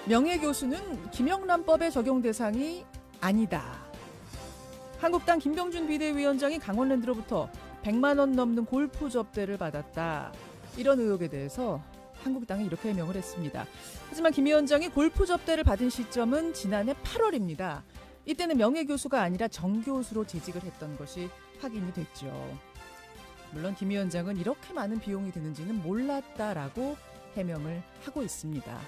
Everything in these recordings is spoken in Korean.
명예교수는 김영란법의 적용 대상이 아니다. 한국당 김병준 비대위원장이 강원랜드로부터 100만 원 넘는 골프 접대를 받았다. 이런 의혹에 대해서 한국당이 이렇게 해명을 했습니다. 하지만 김 위원장이 골프 접대를 받은 시점은 지난해 8월입니다. 이때는 명예교수가 아니라 정교수로 재직을 했던 것이 확인이 됐죠. 물론 김 위원장은 이렇게 많은 비용이 드는지는 몰랐다라고 해명을 하고 있습니다.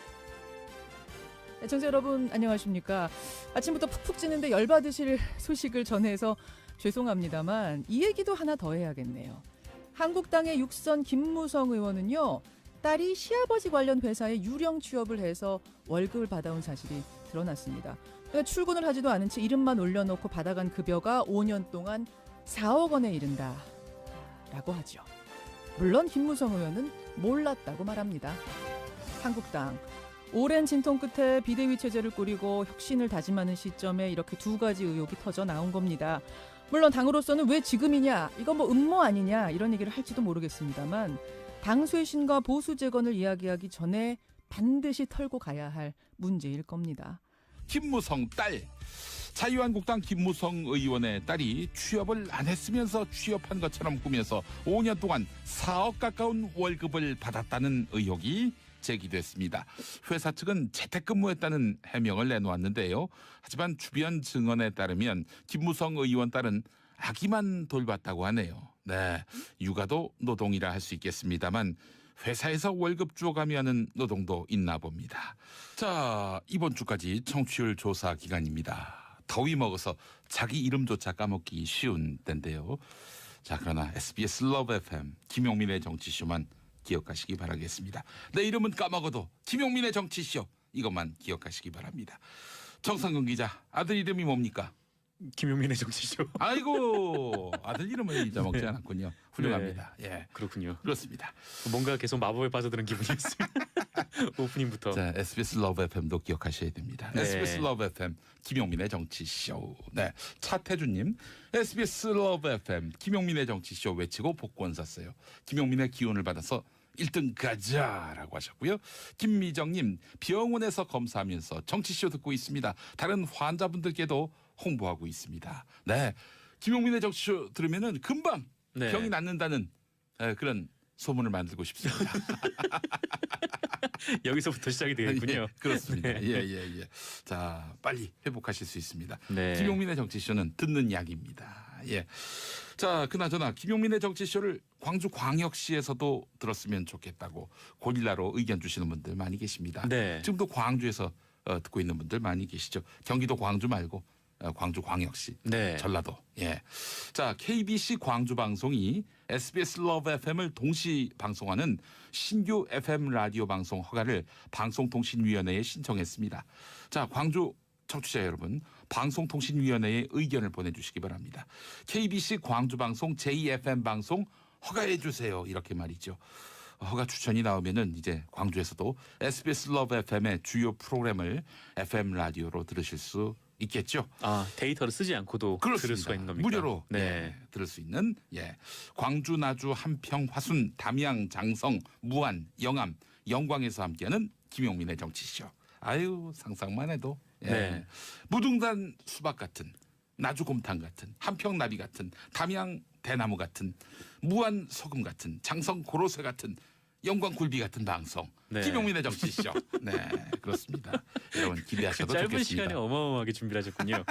청취자 여러분 안녕하십니까. 아침부터 푹푹 찌는데 열받으실 소식을 전해서 죄송합니다만 이 얘기도 하나 더 해야겠네요. 한국당의 육선 김무성 의원은요. 딸이 시아버지 관련 회사에 유령 취업을 해서 월급을 받아온 사실이 드러났습니다. 그러니까 출근을 하지도 않은 채 이름만 올려놓고 받아간 급여가 5년 동안 4억 원에 이른다 라고 하죠. 물론 김무성 의원은 몰랐다고 말합니다. 한국당 오랜 진통 끝에 비대위 체제를 꾸리고 혁신을 다짐하는 시점에 이렇게 두 가지 의혹이 터져 나온 겁니다. 물론 당으로서는 왜 지금이냐, 이건 뭐 음모 아니냐 이런 얘기를 할지도 모르겠습니다만 당 쇄신과 보수 재건을 이야기하기 전에 반드시 털고 가야 할 문제일 겁니다. 김무성 딸. 자유한국당 김무성 의원의 딸이 취업을 안 했으면서 취업한 것처럼 꾸며서 5년 동안 4억 가까운 월급을 받았다는 의혹이 제기됐습니다. 회사 측은 재택근무했다는 해명을 내놓았는데요. 하지만 주변 증언에 따르면 김무성 의원 딸은 아기만 돌봤다고 하네요. 네, 육아도 노동이라 할 수 있겠습니다만 회사에서 월급 주어가며 하는 노동도 있나 봅니다. 자, 이번 주까지 청취율 조사 기간입니다. 더위 먹어서 자기 이름조차 까먹기 쉬운 때인데요. 자, 그러나 SBS 러브 FM 김용민의 정치쇼만 기억하시기 바라겠습니다. 내 이름은 까먹어도 김용민의 정치쇼 이것만 기억하시기 바랍니다. 정상근 기자, 아들 이름이 뭡니까? 김용민의 정치쇼. 아이고, 아들 이름을 잊어먹지 않았군요. 훌륭합니다. 네, 예, 그렇군요. 그렇습니다. 뭔가 계속 마법에 빠져드는 기분이었어요. 오프닝부터. 자, SBS 러브 FM도 기억하셔야 됩니다. 네. SBS 러브 FM 김용민의 정치쇼. 네, 차태주님, SBS 러브 FM 김용민의 정치쇼 외치고 복권 샀어요. 김용민의 기운을 받아서 1등 가자라고 하셨고요. 김미정님, 병원에서 검사하면서 정치쇼 듣고 있습니다. 다른 환자분들께도 홍보하고 있습니다. 네, 김용민의 정치쇼 들으면은 금방 네. 병이 낫는다는 그런 소문을 만들고 싶습니다. 여기서부터 시작이 되겠군요. 예, 그렇습니다. 네. 예. 자, 빨리 회복하실 수 있습니다. 네. 김용민의 정치쇼는 듣는 약입니다. 예. 자, 그나저나 김용민의 정치쇼를 광주광역시에서도 들었으면 좋겠다고 고릴라로 의견 주시는 분들 많이 계십니다. 네. 지금도 광주에서 듣고 있는 분들 많이 계시죠. 경기도 광주 말고 광주광역시, 네. 전라도. 예. 자, KBC 광주 방송이 SBS 러브 FM을 동시 방송하는 신규 FM 라디오 방송 허가를 방송통신위원회에 신청했습니다. 자, 광주 청취자 여러분, 방송통신위원회에 의견을 보내주시기 바랍니다. KBC 광주 방송 제2FM 방송 허가해 주세요. 이렇게 말이죠. 허가 추천이 나오면은 이제 광주에서도 SBS 러브 FM의 주요 프로그램을 FM 라디오로 들으실 수 있겠죠. 아, 데이터를 쓰지 않고도 그렇습니다. 들을 수가 있는 겁니까? 무료로 네. 예, 들을 수 있는 광주, 나주, 함평, 화순, 담양, 장성, 무안, 영암, 영광에서 함께하는 김용민의 정치쇼. 아유, 상상만 해도 네. 무등산 수박 같은, 나주 곰탕 같은, 함평 나비 같은, 담양 대나무 같은, 무안 소금 같은, 장성 고로쇠 같은, 영광 굴비 같은 방송. 네. 김용민의 정치쇼. 네, 그렇습니다. 여러분 기대하셔도 짧은 좋겠습니다. 시간에 어마어마하게 준비를 하셨군요.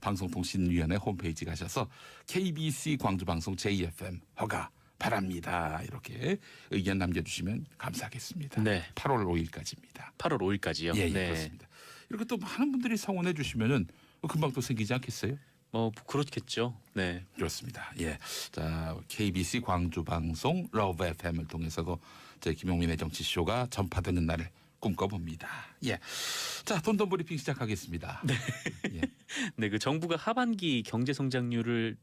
방송통신위원회 홈페이지 가셔서 KBC 광주방송 제2FM 허가 바랍니다. 이렇게 의견 남겨주시면 감사하겠습니다. 네. 8월 5일까지입니다. 8월 5일까지요. 예, 네. 그렇습니다. 이렇게 또 많은 분들이 성원해 주시면은 금방 또 생기지 않겠어요? 그렇겠죠. 네. 그렇습니다. 예. 자, KBC 광주방송 러브 FM을 통해서도 제 김용민의 정치쇼가 전파되는 날을 꿈꿔봅니다. 예. 자, 돈돈 브리핑 시작하겠습니다. 네. 예. 네, 그 정부가 하반기 경제 성장률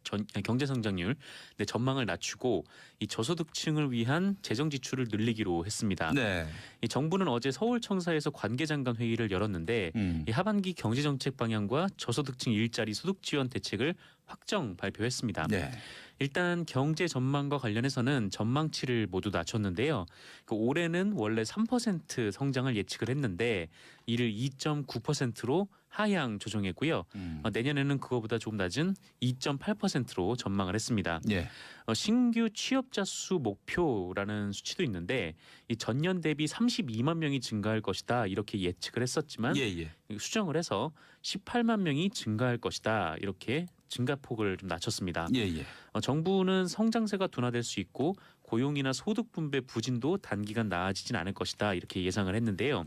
전망을 낮추고 이 저소득층을 위한 재정 지출을 늘리기로 했습니다. 네. 이 정부는 어제 서울청사에서 관계장관 회의를 열었는데 이 하반기 경제 정책 방향과 저소득층 일자리 소득 지원 대책을 확정 발표했습니다. 네. 일단 경제 전망과 관련해서는 전망치를 모두 낮췄는데요. 올해는 원래 3% 성장을 예측을 했는데 이를 2.9%로 하향 조정했고요. 내년에는 그거보다 조금 낮은 2.8%로 전망을 했습니다. 예. 신규 취업자 수 목표라는 수치도 있는데 이 전년 대비 32만 명이 증가할 것이다 이렇게 예측을 했었지만 예, 예. 수정을 해서 18만 명이 증가할 것이다 이렇게 증가폭을 좀 낮췄습니다. 예, 예. 정부는 성장세가 둔화될 수 있고 고용이나 소득 분배 부진도 단기간 나아지진 않을 것이다 이렇게 예상을 했는데요.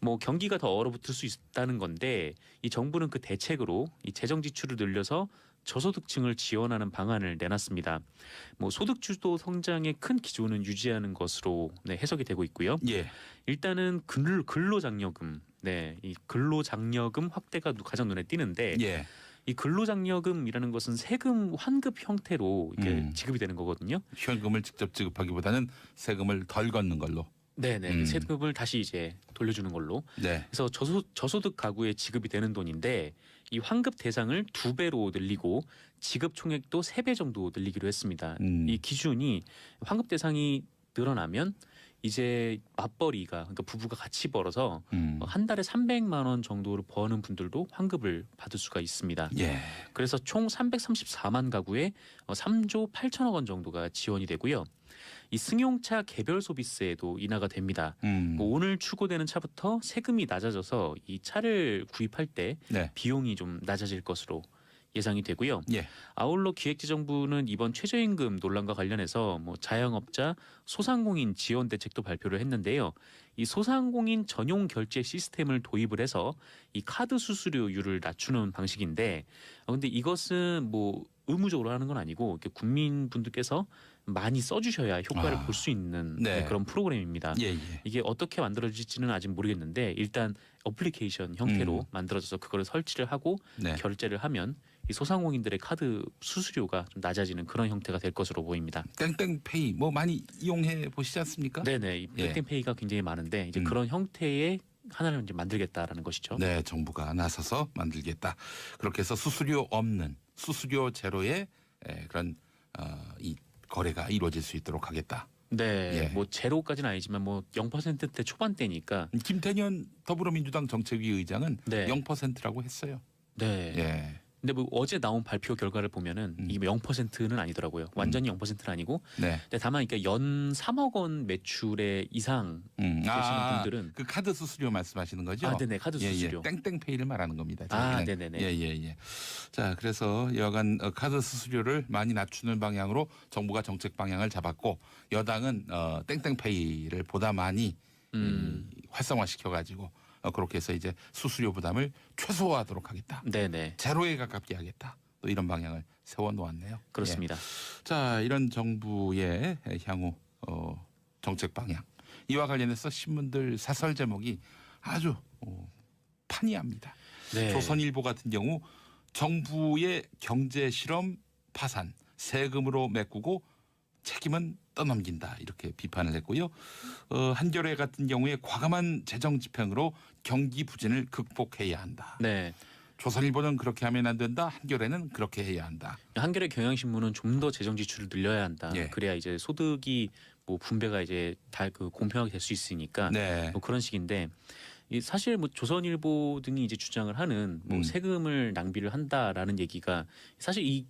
뭐 경기가 더 얼어붙을 수 있다는 건데 이 정부는 그 대책으로 이 재정 지출을 늘려서 저소득층을 지원하는 방안을 내놨습니다. 뭐 소득 주도 성장의 큰 기조는 유지하는 것으로 해석이 되고 있고요. 예. 일단은 근로장려금, 이 근로장려금 확대가 가장 눈에 띄는데 예. 이 근로장려금이라는 것은 세금 환급 형태로 이렇게 지급이 되는 거거든요. 현금을 직접 지급하기보다는 세금을 덜 걷는 걸로. 네네. 세금을 다시 이제 돌려주는 걸로. 네. 그래서 저소득 가구에 지급이 되는 돈인데 이 환급 대상을 2배로 늘리고 지급 총액도 3배 정도 늘리기로 했습니다. 이 기준이 환급 대상이 늘어나면 이제 맞벌이가 그러니까 부부가 같이 벌어서 한 달에 300만 원 정도를 버는 분들도 환급을 받을 수가 있습니다. 예. 그래서 총 334만 가구에 3조 8천억 원 정도가 지원이 되고요. 이 승용차 개별 소비세도 인하가 됩니다. 뭐 오늘 출고되는 차부터 세금이 낮아져서 이 차를 구입할 때 네. 비용이 좀 낮아질 것으로 예상이 되고요. 예. 아울러 기획재정부는 이번 최저임금 논란과 관련해서 뭐 자영업자, 소상공인 지원 대책도 발표를 했는데요. 이 소상공인 전용 결제 시스템을 도입을 해서 이 카드 수수료율을 낮추는 방식인데, 근데 이것은 뭐 의무적으로 하는 건 아니고 국민분들께서 많이 써주셔야 효과를 볼 수 있는 네. 그런 프로그램입니다. 예, 예. 이게 어떻게 만들어질지는 아직 모르겠는데 일단 어플리케이션 형태로 만들어져서 그거를 설치를 하고 네. 결제를 하면 이 소상공인들의 카드 수수료가 좀 낮아지는 그런 형태가 될 것으로 보입니다. 땡땡페이 뭐 많이 이용해 보시지 않습니까? 네네. 이 예. 땡땡페이가 굉장히 많은데 이제 그런 형태의 하나를 이제 만들겠다라는 것이죠. 네, 정부가 나서서 만들겠다. 그렇게 해서 수수료 없는 수수료 제로의 그런 이 거래가 이루어질 수 있도록 하겠다. 네, 예. 뭐 제로까지는 아니지만 뭐 0%대 초반대니까. 김태년 더불어민주당 정책위 의장은 네. 0%라고 했어요. 네. 예. 근데 뭐 어제 나온 발표 결과를 보면은 이게 0%는 아니더라고요. 완전히 0%는 아니고. 네. 근데 다만 그러니까 연 3억 원 매출의 이상 되시는 분들은 그 카드 수수료 말씀하시는 거죠? 아, 네네. 카드 수수료. 예, 예. 땡땡페이를 말하는 겁니다. 아, 저희는. 네네네. 예. 자, 그래서 여간 카드 수수료를 많이 낮추는 방향으로 정부가 정책 방향을 잡았고 여당은 땡땡페이를 보다 많이 활성화시켜 가지고 그렇게 해서 이제 수수료 부담을 최소화하도록 하겠다. 네네. 제로에 가깝게 하겠다. 또 이런 방향을 세워 놓았네요. 그렇습니다. 예. 자, 이런 정부의 향후 정책 방향. 이와 관련해서 신문들 사설 제목이 아주 판이합니다. 네. 조선일보 같은 경우 정부의 경제 실험 파산, 세금으로 메꾸고 책임은 떠넘긴다 이렇게 비판을 했고요. 한겨레 같은 경우에 과감한 재정 집행으로 경기 부진을 극복해야 한다. 네. 조선일보는 그렇게 하면 안 된다. 한겨레는 그렇게 해야 한다. 한겨레 경향신문은 좀 더 재정 지출을 늘려야 한다. 예. 그래야 이제 소득이 뭐 분배가 이제 다 그 공평하게 될 수 있으니까 네. 뭐 그런 식인데 이 사실 뭐 조선일보 등이 이제 주장을 하는 뭐 세금을 낭비를 한다라는 얘기가 사실 이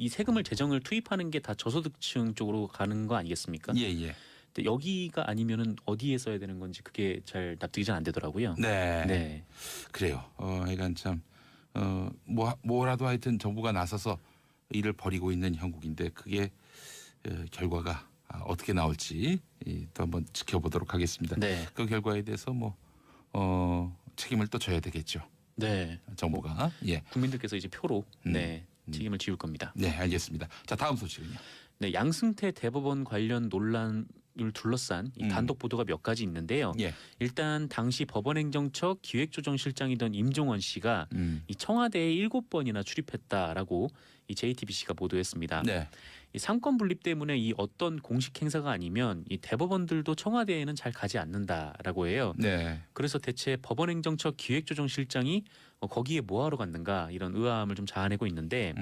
세금을 재정을 투입하는 게 다 저소득층 쪽으로 가는 거 아니겠습니까? 예. 근데 여기가 아니면은 어디에 써야 되는 건지 그게 잘 납득이 잘 안 되더라고요. 네. 네. 그래요. 하여간 참 뭐라도 하여튼 정부가 나서서 일을 벌이고 있는 형국인데 그게 결과가 어떻게 나올지 또 한번 지켜보도록 하겠습니다. 네. 그 결과에 대해서 뭐 책임을 또 져야 되겠죠. 네. 정부가. 예. 국민들께서 이제 표로 책임을 지울 겁니다. 네, 알겠습니다. 자, 다음 소식은요. 네, 양승태 대법원 관련 논란을 둘러싼 이 단독 보도가 몇 가지 있는데요. 예. 일단 당시 법원행정처 기획조정실장이던 임종원 씨가 이 청와대에 7번이나 출입했다라고 이 JTBC가 보도했습니다. 네. 이 상권 분립 때문에 이 어떤 공식 행사가 아니면 이 대법원들도 청와대에는 잘 가지 않는다라고 해요. 네. 그래서 대체 법원행정처 기획조정실장이 거기에 뭐하러 갔는가 이런 의아함을 좀 자아내고 있는데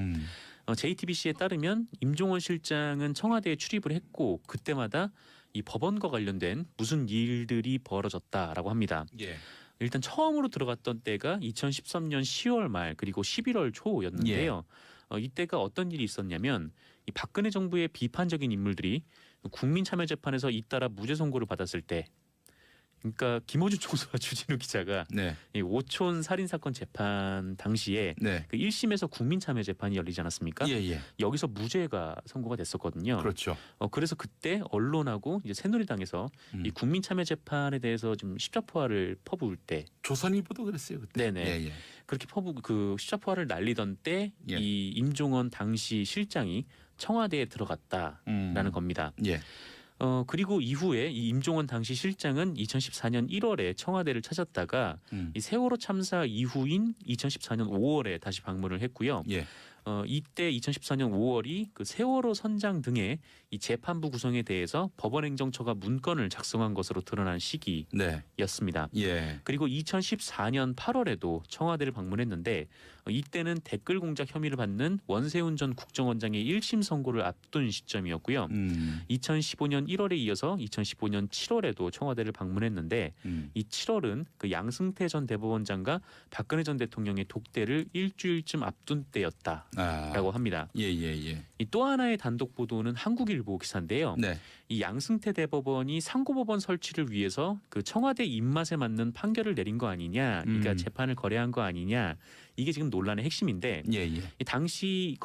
JTBC에 따르면 임종원 실장은 청와대에 출입을 했고 그때마다 이 법원과 관련된 무슨 일들이 벌어졌다라고 합니다. 예. 일단 처음으로 들어갔던 때가 2013년 10월 말 그리고 11월 초였는데요. 이때가 어떤 일이 있었냐면 이 박근혜 정부의 비판적인 인물들이 국민참여재판에서 잇따라 무죄 선고를 받았을 때, 그러니까 김어준 총수와 주진우 기자가 네. 이 오촌 살인 사건 재판 당시에 네. 그 1심에서 국민참여 재판이 열리지 않았습니까? 예, 예. 여기서 무죄가 선고가 됐었거든요. 그렇죠. 그래서 그때 언론하고 이제 새누리당에서 이 국민참여 재판에 대해서 좀 십자포화를 퍼부을 때, 조선일보도 그랬어요 그때. 네네. 예, 예. 그렇게 그 십자포화를 날리던 때 이 예. 임종원 당시 실장이 청와대에 들어갔다라는 겁니다. 예. 그리고 이후에 이 임종원 당시 실장은 2014년 1월에 청와대를 찾았다가 이 세월호 참사 이후인 2014년 5월에 다시 방문을 했고요. 예. 이때 2014년 5월이 그 세월호 선장 등의 이 재판부 구성에 대해서 법원행정처가 문건을 작성한 것으로 드러난 시기였습니다. 네. 예. 그리고 2014년 8월에도 청와대를 방문했는데 이때는 댓글 공작 혐의를 받는 원세훈 전 국정원장의 1심 선고를 앞둔 시점이었고요. 2015년 1월에 이어서 2015년 7월에도 청와대를 방문했는데 이 7월은 그 양승태 전 대법원장과 박근혜 전 대통령의 독대를 일주일쯤 앞둔 때였다라고 합니다. 예, 예, 예. 이 또 하나의 단독 보도는 한국일보 기사인데요. 네. 이 양승태 대법원이 상고법원 설치를 위해서 그 청와대 입맛에 맞는 판결을 내린 거 아니냐, 그러니까 재판을 거래한 거 아니냐, 이게 지금 논란의 핵심인데, 예, 예. 이 당시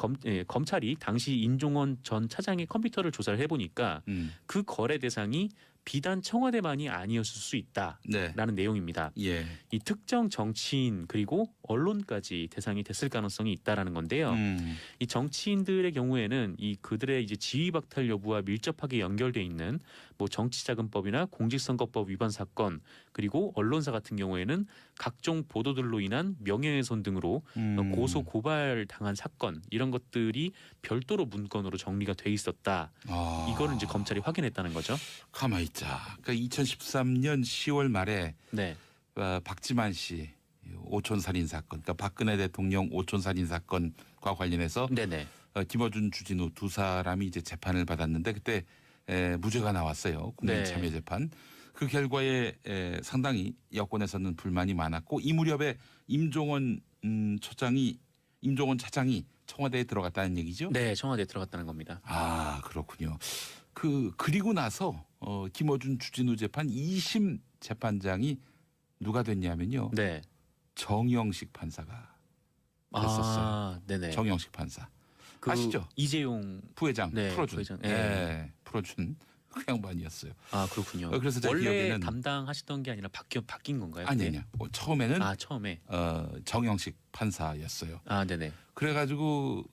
검찰이 당시 인종원 전 차장의 컴퓨터를 조사를 해보니까 그 거래 대상이 비단 청와대만이 아니었을 수 있다라는 네. 내용입니다. 예. 이 특정 정치인 그리고 언론까지 대상이 됐을 가능성이 있다라는 건데요. 이 정치인들의 경우에는 이 그들의 이제 지위 박탈 여부와 밀접하게 연결돼 있는 뭐 정치자금법이나 공직선거법 위반 사건, 그리고 언론사 같은 경우에는 각종 보도들로 인한 명예훼손 등으로 고소 고발 당한 사건, 이런 것들이 별도로 문건으로 정리가 돼 있었다. 이거를 이제 검찰이 확인했다는 거죠. 가만히 있자. 그러니까 2013년 10월 말에 네. 박지만 씨 오촌 살인 사건, 그러니까 박근혜 대통령 오촌 살인 사건과 관련해서 네네. 김어준, 주진우 두 사람이 이제 재판을 받았는데 그때 무죄가 나왔어요. 국민참여재판. 그 결과에 상당히 여권에서는 불만이 많았고 이 무렵에 임종원 차장이 청와대에 들어갔다는 얘기죠? 네, 청와대에 들어갔다는 겁니다. 아, 그렇군요. 그리고 나서 김어준, 주진우 재판 2심 재판장이 누가 됐냐면요. 네. 정영식 판사가 됐었어요. 네네. 정영식 판사. 그 아시죠? 이재용 부회장 네, 풀어준. 부회장. 네. 풀어준 그 양반이었어요. 아, 그렇군요. 그래서 제 원래 기억에는 담당하시던 게 아니라 바뀐 건가요? 아니요. 처음에는 처음에. 정영식 판사였어요. 아, 네네. 그래가지고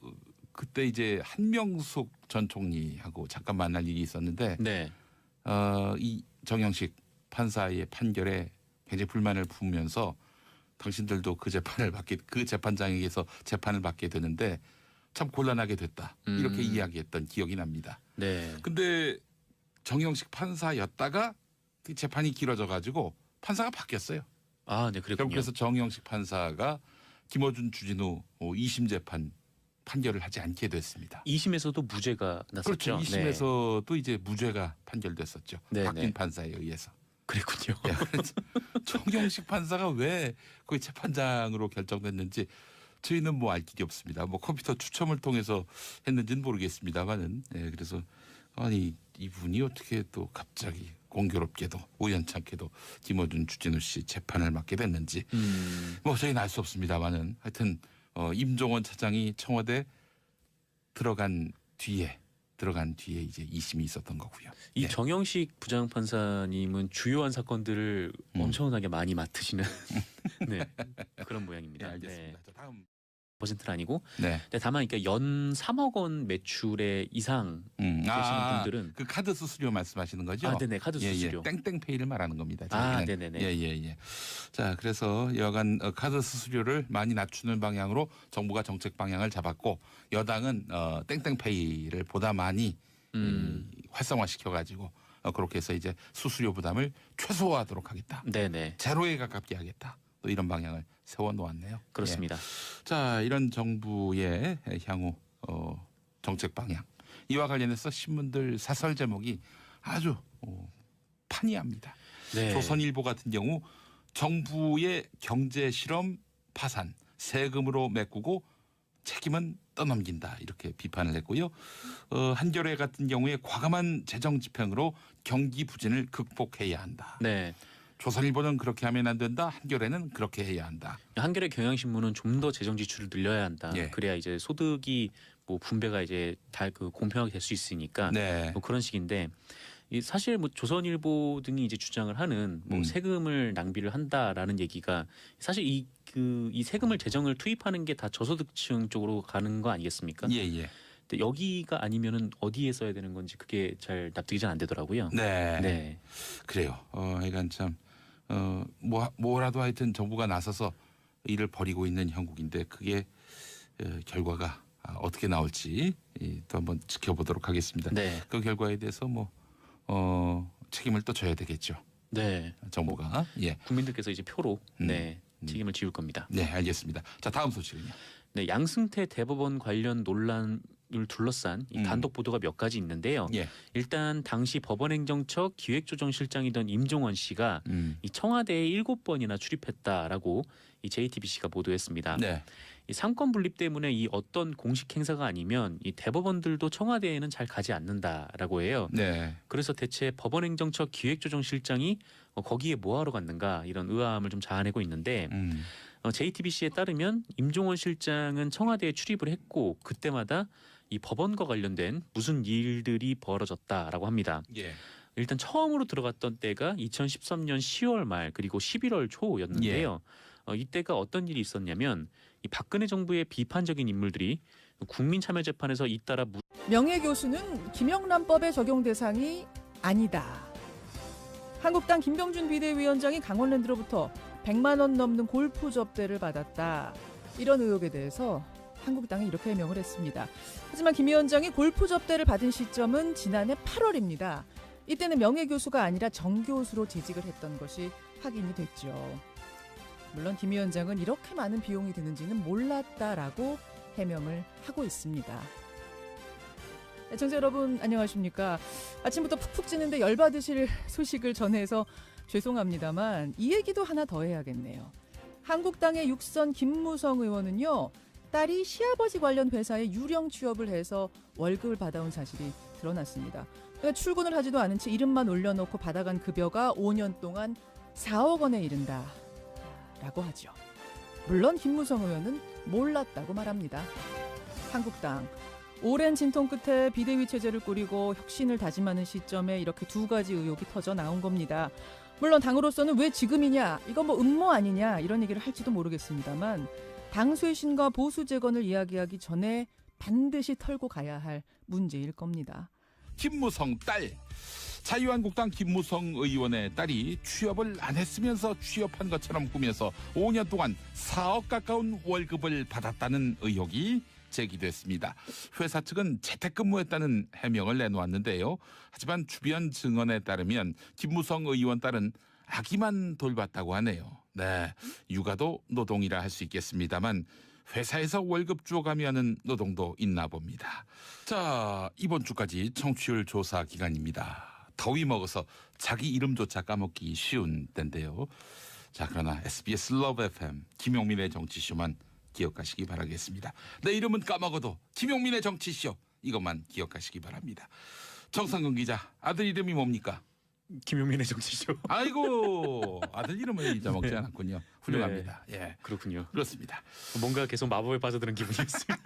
그때 이제 한명숙 전 총리하고 잠깐 만날 일이 있었는데 네. 이 정영식 판사의 판결에 굉장히 불만을 품으면서 당신들도 그 재판장에게서 재판을 받게 되는데 참 곤란하게 됐다. 이렇게 이야기했던 기억이 납니다. 네. 근데 정영식 판사였다가 재판이 길어져 가지고 판사가 바뀌었어요. 아, 네, 그랬군요. 그래서 정영식 판사가 김어준, 주진우 2심 재판 판결을 하지 않게 됐습니다. 2심에서도 무죄가 났었죠. 그렇죠. 2심에서도 이제 무죄가 판결됐었죠. 네, 바뀐 네. 판사에 의해서. 그랬군요. 정영식 판사가 왜 거기 재판장으로 결정됐는지 저희는 뭐 알 길이 없습니다. 뭐 컴퓨터 추첨을 통해서 했는지는 모르겠습니다만은. 그래서 아니 이분이 어떻게 또 갑자기 공교롭게도 우연찮게도 김어준, 주진우 씨 재판을 맡게 됐는지 뭐 저희는 알 수 없습니다만은 하여튼 임종원 차장이 청와대 들어간 뒤에 이제 2심이 있었던 거고요. 이 정영식 부장판사님은 주요한 사건들을 엄청나게 많이 맡으시는 네, 그런 모양입니다. 네, 알겠습니다. 자, 다음. 퍼센트는 아니고, 네. 다만 그러니까 연 3억 원 매출의 이상 되시는 분들은 그 카드 수수료 말씀하시는 거죠? 아, 네네, 카드 수수료. 땡땡페이를 말하는 겁니다. 아, 네네네. 예. 자, 그래서 여간 카드 수수료를 많이 낮추는 방향으로 정부가 정책 방향을 잡았고 여당은 땡땡페이를 보다 많이 활성화시켜가지고 그렇게 해서 이제 수수료 부담을 최소화하도록 하겠다. 네네. 제로에 가깝게 하겠다. 또 이런 방향을 세워놓았네요. 그렇습니다. 예. 자, 이런 정부의 향후 정책 방향 이와 관련해서 신문들 사설 제목이 아주 판이합니다. 네. 조선일보 같은 경우 정부의 경제 실험 파산 세금으로 메꾸고 책임은 떠넘긴다 이렇게 비판을 했고요. 한겨레 같은 경우에 과감한 재정 집행으로 경기 부진을 극복해야 한다. 네. 조선일보는 그렇게 하면 안 된다. 한겨레는 그렇게 해야 한다. 한겨레 경향신문은 좀 더 재정 지출을 늘려야 한다. 예. 그래야 이제 소득이 뭐 분배가 이제 다 그 공평하게 될 수 있으니까 네. 뭐 그런 식인데 사실 뭐 조선일보 등이 이제 주장을 하는 뭐 세금을 낭비를 한다라는 얘기가 사실 이 세금을 재정을 투입하는 게 다 저소득층 쪽으로 가는 거 아니겠습니까? 예, 예. 근데 여기가 아니면은 어디에 써야 되는 건지 그게 잘 납득이 잘 안 되더라고요. 네. 네. 그래요. 그러니까 참 뭐라도 하여튼 정부가 나서서 일을 벌이고 있는 형국인데 그게 결과가 어떻게 나올지 또 한번 지켜보도록 하겠습니다. 네. 그 결과에 대해서 뭐 책임을 또 져야 되겠죠. 네. 정부가. 예. 국민들께서 이제 표로 네, 책임을 지울 겁니다. 네, 알겠습니다. 자, 다음 소식은요. 네, 양승태 대법원 관련 논란을 둘러싼 이 단독 보도가 몇 가지 있는데요. 예. 일단 당시 법원행정처 기획조정실장이던 임종원 씨가 이 청와대에 7번이나 출입했다라고 이 JTBC가 보도했습니다. 네. 이 상권 분립 때문에 이 어떤 공식 행사가 아니면 이 대법원들도 청와대에는 잘 가지 않는다라고 해요. 네. 그래서 대체 법원행정처 기획조정실장이 거기에 뭐하러 갔는가 이런 의아함을 좀 자아내고 있는데 JTBC에 따르면 임종원 실장은 청와대에 출입을 했고 그때마다 이 법원과 관련된 무슨 일들이 벌어졌다라고 합니다. 예. 일단 처음으로 들어갔던 때가 2013년 10월 말 그리고 11월 초였는데요. 이때가 어떤 일이 있었냐면 이 박근혜 정부의 비판적인 인물들이 국민참여재판에서 잇따라 명예교수는 김영란법의 적용 대상이 아니다. 한국당 김병준 비대위원장이 강원랜드로부터 100만 원 넘는 골프 접대를 받았다. 이런 의혹에 대해서 한국당이 이렇게 해명을 했습니다. 하지만 김 위원장이 골프 접대를 받은 시점은 지난해 8월입니다. 이때는 명예교수가 아니라 정교수로 재직을 했던 것이 확인이 됐죠. 물론 김 위원장은 이렇게 많은 비용이 드는지는 몰랐다라고 해명을 하고 있습니다. 청취자 여러분 안녕하십니까. 아침부터 푹푹 찌는데 열받으실 소식을 전해서 죄송합니다만 이 얘기도 하나 더 해야겠네요. 한국당의 육선 김무성 의원은요. 딸이 시아버지 관련 회사에 유령 취업을 해서 월급을 받아온 사실이 드러났습니다. 그러니까 출근을 하지도 않은 채 이름만 올려놓고 받아간 급여가 5년 동안 4억 원에 이른다라고 하죠. 물론 김무성 의원은 몰랐다고 말합니다. 한국당 오랜 진통 끝에 비대위 체제를 꾸리고 혁신을 다짐하는 시점에 이렇게 두 가지 의혹이 터져 나온 겁니다. 물론 당으로서는 왜 지금이냐, 이건 뭐 음모 아니냐 이런 얘기를 할지도 모르겠습니다만 당 쇄신과 보수 재건을 이야기하기 전에 반드시 털고 가야 할 문제일 겁니다. 김무성 딸. 자유한국당 김무성 의원의 딸이 취업을 안 했으면서 취업한 것처럼 꾸며서 5년 동안 4억 가까운 월급을 받았다는 의혹이 제기됐습니다. 회사 측은 재택근무했다는 해명을 내놓았는데요. 하지만 주변 증언에 따르면 김무성 의원 딸은 아기만 돌봤다고 하네요. 네, 육아도 노동이라 할 수 있겠습니다만 회사에서 월급 주어가며 하는 노동도 있나 봅니다. 자, 이번 주까지 청취율 조사 기간입니다. 더위 먹어서 자기 이름조차 까먹기 쉬운 때인데요. 자, 그러나 SBS 러브 FM 김용민의 정치쇼만 기억하시기 바라겠습니다. 내 이름은 까먹어도 김용민의 정치쇼 이것만 기억하시기 바랍니다. 정상근 기자, 아들 이름이 뭡니까? 김용민의 정치쇼. 아이고, 아들 이름을 잊어먹지 않았군요. 훌륭합니다. 예, 그렇군요. 그렇습니다. 뭔가 계속 마법에 빠져드는 기분이었습니다.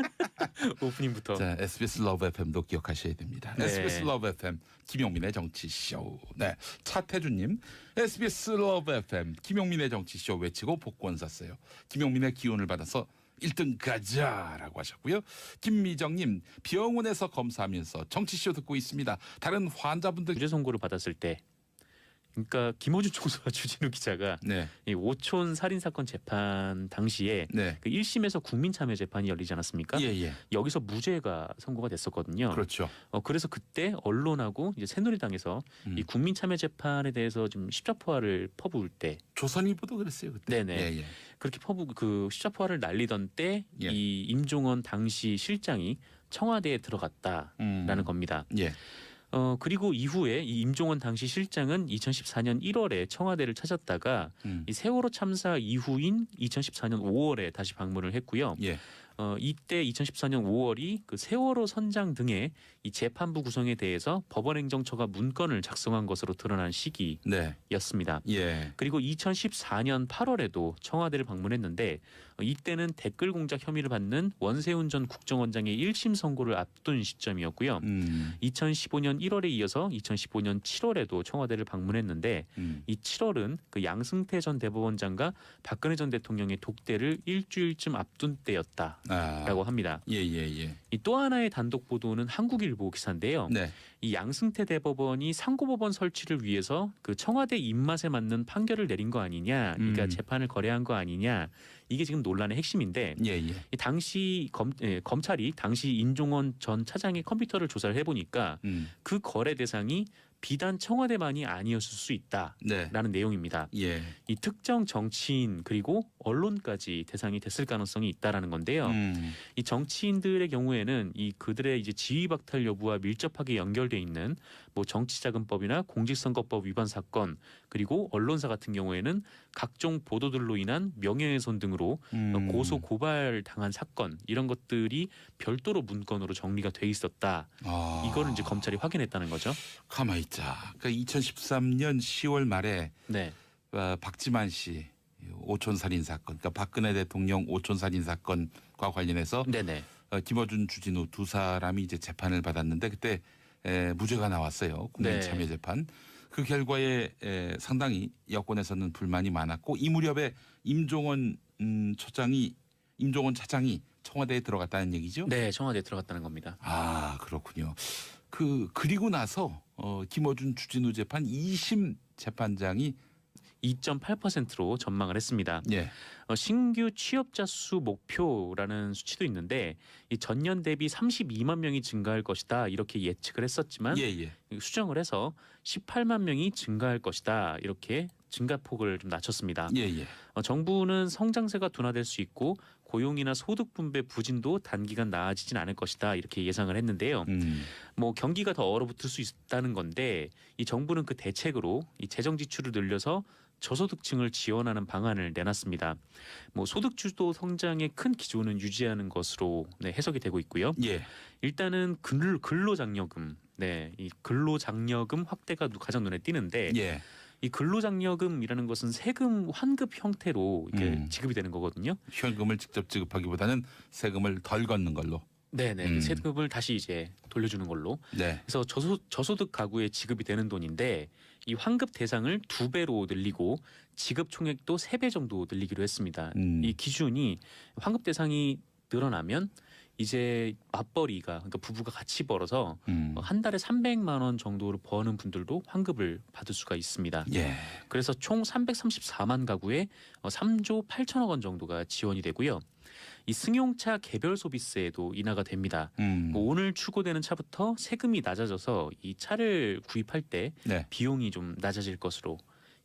오프닝부터. 자, SBS 러브 FM도 기억하셔야 됩니다. 네. SBS 러브 FM 김용민의 정치쇼. 네, 차태주님, SBS 러브 FM 김용민의 정치쇼 외치고 복권 샀어요. 김용민의 기운을 받아서 1등 가자라고 하셨고요. 김미정님, 병원에서 검사하면서 정치쇼 듣고 있습니다. 다른 환자분들 무죄 선고를 받았을 때 그러니까 김어준 총수와 주진우 기자가 네. 이 오촌 살인 사건 재판 당시에 네. 그 1심에서 국민참여 재판이 열리지 않았습니까? 예, 예. 여기서 무죄가 선고가 됐었거든요. 그렇죠. 그래서 그때 언론하고 이제 새누리당에서 이 국민참여 재판에 대해서 좀 십자포화를 퍼부을 때, 조선일보도 그랬어요 그때. 네네. 예, 예. 그렇게 그 십자포화를 날리던 때 이 예. 임종원 당시 실장이 청와대에 들어갔다라는 겁니다. 예. 그리고 이후에 이 임종원 당시 실장은 2014년 1월에 청와대를 찾았다가 이 세월호 참사 이후인 2014년 5월에 다시 방문을 했고요. 예. 이때 2014년 5월이 그 세월호 선장 등의 이 재판부 구성에 대해서 법원행정처가 문건을 작성한 것으로 드러난 시기였습니다. 네. 예. 그리고 2014년 8월에도 청와대를 방문했는데 이때는 댓글 공작 혐의를 받는 원세훈 전 국정원장의 1심 선고를 앞둔 시점이었고요. 2015년 1월에 이어서 2015년 7월에도 청와대를 방문했는데 이 7월은 그 양승태 전 대법원장과 박근혜 전 대통령의 독대를 일주일쯤 앞둔 때였다라고 합니다. 예, 예, 예. 이 또 하나의 단독 보도는 한국일보 기사인데요. 네. 이 양승태 대법원이 상고법원 설치를 위해서 그 청와대 입맛에 맞는 판결을 내린 거 아니냐, 그러니까 재판을 거래한 거 아니냐, 이게 지금 논란의 핵심인데 예, 예. 이 당시 검찰이 당시 인종원 전 차장의 컴퓨터를 조사를 해보니까 그 거래 대상이 비단 청와대만이 아니었을 수 있다라는 네. 내용입니다. 예. 이 특정 정치인 그리고 언론까지 대상이 됐을 가능성이 있다라는 건데요. 이 정치인들의 경우에는 이 그들의 이제 지위박탈 여부와 밀접하게 연결돼 있는 뭐 정치자금법이나 공직선거법 위반 사건, 그리고 언론사 같은 경우에는 각종 보도들로 인한 명예훼손 등으로 고소 고발 당한 사건, 이런 것들이 별도로 문건으로 정리가 돼 있었다. 이거를 이제 검찰이 확인했다는 거죠. 가만히 있자. 그러니까 2013년 10월 말에 네. 박지만 씨 오촌 살인 사건, 그러니까 박근혜 대통령 오촌 살인 사건과 관련해서 네네. 김어준, 주진우 두 사람이 이제 재판을 받았는데 그때 무죄가 나왔어요. 국민참여 재판. 그 결과에 상당히 여권에서는 불만이 많았고 이 무렵에 임종원 차장이 청와대에 들어갔다는 얘기죠? 네, 청와대에 들어갔다는 겁니다. 아, 그렇군요. 그리고 나서 김어준, 주진우 재판 2심 재판장이 2.8%로 전망을 했습니다. 예. 신규 취업자 수 목표라는 수치도 있는데 이 전년 대비 32만 명이 증가할 것이다, 이렇게 예측을 했었지만 예. 수정을 해서 18만 명이 증가할 것이다, 이렇게 증가폭을 좀 낮췄습니다. 예. 정부는 성장세가 둔화될 수 있고 고용이나 소득 분배 부진도 단기간 나아지진 않을 것이다, 이렇게 예상을 했는데요. 뭐 경기가 더 얼어붙을 수 있다는 건데 이 정부는 그 대책으로 이 재정 지출을 늘려서 저소득층을 지원하는 방안을 내놨습니다. 뭐 소득 주도 성장의 큰 기조는 유지하는 것으로 해석이 되고 있고요. 예. 일단은 근로장려금, 이 근로장려금 확대가 가장 눈에 띄는데 예. 이 근로장려금이라는 것은 세금 환급 형태로 이렇게 지급이 되는 거거든요. 현금을 직접 지급하기보다는 세금을 덜 걷는 걸로. 네네. 세금을 다시 이제 돌려주는 걸로. 네. 그래서 저소득 가구에 지급이 되는 돈인데 이 환급 대상을 2배로 늘리고 지급 총액도 3배 정도 늘리기로 했습니다. 이 기준이 환급 대상이 늘어나면 이제 맞벌이가, 그러니까 부부가 같이 벌어서 한 달에 300만 원 정도를 버는 분들도 환급을 받을 수가 있습니다. 예. 그래서 총 334만 가구에 3조 8천억 원 정도가 지원이 되고요. 이 승용차 개별 소비세도 인하가 됩니다. 뭐 오늘 출고되는 차부터 세금이 낮아져서 이 차를 구입할 때 네. 비용이 좀 낮아질 것으로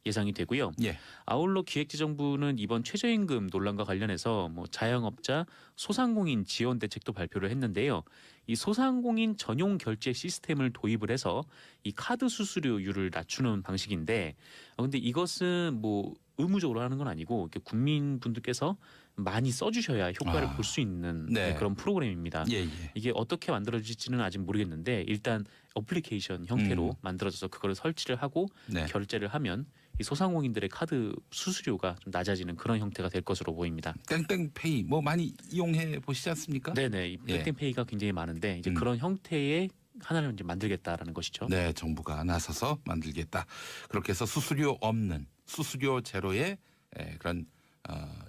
예상이 되고요. 예. 아울러 기획재정부는 이번 최저임금 논란과 관련해서 뭐 자영업자, 소상공인 지원 대책도 발표를 했는데요. 이 소상공인 전용 결제 시스템을 도입을 해서 이 카드 수수료율을 낮추는 방식인데, 근데 이것은 뭐 의무적으로 하는 건 아니고 이렇게 국민분들께서 많이 써주셔야 효과를 볼 수 있는 네. 그런 프로그램입니다. 예. 이게 어떻게 만들어질지는 아직 모르겠는데 일단 어플리케이션 형태로 만들어져서 그거를 설치를 하고 네. 결제를 하면 이 소상공인들의 카드 수수료가 좀 낮아지는 그런 형태가 될 것으로 보입니다. 땡땡페이 뭐 많이 이용해 보시지 않습니까? 네네. 이 예. 땡땡페이가 굉장히 많은데 이제 그런 형태의 하나를 이제 만들겠다라는 것이죠. 네, 정부가 나서서 만들겠다. 그렇게 해서 수수료 없는, 수수료 제로의 그런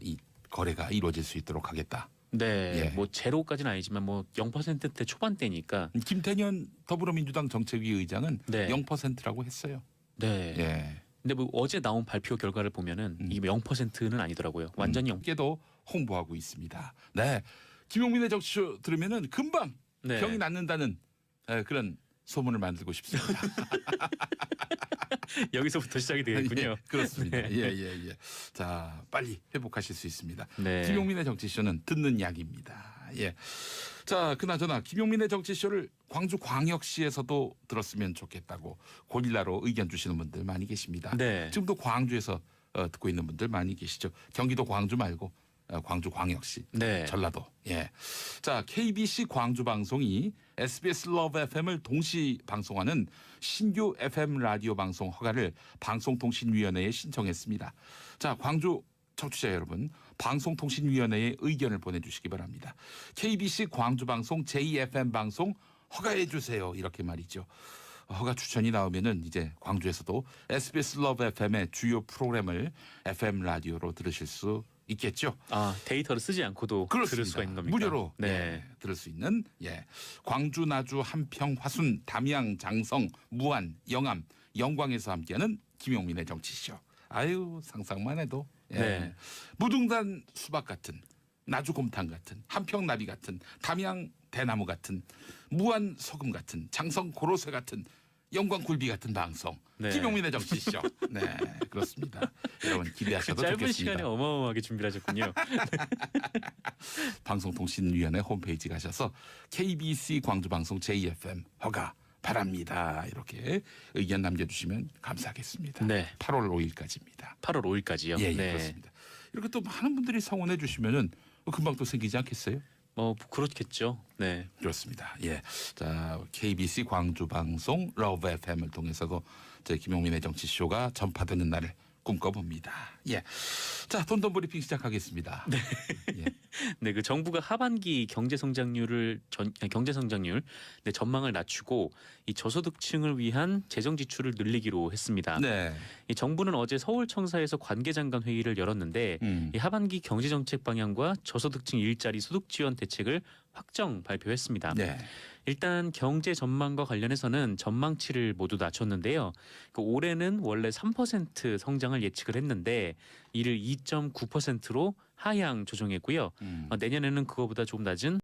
이 거래가 이루어질 수 있도록 하겠다. 네, 예. 뭐 제로까지는 아니지만 뭐 0%대 초반대니까. 김태년 더불어민주당 정책위 의장은 네. 0%라고 했어요. 네. 예. 근데 뭐 어제 나온 발표 결과를 보면은 이 0%는 아니더라고요. 완전히 0. 깨도 홍보하고 있습니다. 네, 김용민의 정치쇼 들으면은 금방 네. 병이 낫는다는 그런 소문을 만들고 싶습니다. 여기서부터 시작이 되겠군요. 예, 그렇습니다. 네. 예. 자, 빨리 회복하실 수 있습니다. 네. 김용민의 정치쇼는 듣는 약입니다. 예. 자, 그나저나 김용민의 정치쇼를 광주광역시에서도 들었으면 좋겠다고 고릴라로 의견 주시는 분들 많이 계십니다. 네. 지금도 광주에서 듣고 있는 분들 많이 계시죠. 경기도 광주 말고 광주광역시, 네. 전라도. 예. 자, KBC 광주 방송이 SBS 러브 FM을 동시 방송하는 신규 FM 라디오 방송 허가를 방송통신위원회에 신청했습니다. 자, 광주 청취자 여러분, 방송통신위원회에 의견을 보내주시기 바랍니다. KBC 광주방송 제2FM 방송 허가해 주세요. 이렇게 말이죠. 허가 추천이 나오면은 이제 광주에서도 SBS 러브 FM의 주요 프로그램을 FM 라디오로 들으실 수 있겠죠. 아, 데이터를 쓰지 않고도 그렇습니다. 들을 수가 있는 겁니까? 무료로 네. 예, 들을 수 있는 광주, 나주, 한평, 화순, 담양, 장성, 무안, 영암, 영광에서 함께하는 김용민의 정치쇼. 아유, 상상만 해도 네. 무등산 수박 같은, 나주 곰탕 같은, 한평 나비 같은, 담양 대나무 같은, 무안 소금 같은, 장성 고로쇠 같은, 영광 굴비 같은 방송. 네. 김용민의 정치쇼. 네, 그렇습니다. 여러분 기대하셔도 짧은 좋겠습니다. 시간에 어마어마하게 준비를 하셨군요. 방송통신위원회 홈페이지 가셔서 KBC 광주방송 제2FM 허가 바랍니다. 이렇게 의견 남겨주시면 감사하겠습니다. 네. 8월 5일까지입니다. 8월 5일까지요. 예, 네. 그렇습니다. 이렇게 또 많은 분들이 성원해 주시면은 금방 또 생기지 않겠어요? 그렇겠죠. 네. 그렇습니다. 예. 자, KBC 광주방송 러브 FM을 통해서도 제 김용민의 정치쇼가 전파되는 날을 꿈꿔봅니다. 예. 자, 돈돈 브리핑 시작하겠습니다. 네. 예. 네, 그 정부가 하반기 경제 성장률 전망을 낮추고 이 저소득층을 위한 재정 지출을 늘리기로 했습니다. 네. 이 정부는 어제 서울청사에서 관계장관 회의를 열었는데 이 하반기 경제 정책 방향과 저소득층 일자리 소득 지원 대책을 확정 발표했습니다. 네. 일단 경제 전망과 관련해서는 전망치를 모두 낮췄는데요. 그 올해는 원래 3% 성장을 예측을 했는데 이를 2.9%로 하향 조정했고요. 내년에는 그거보다 조금 낮은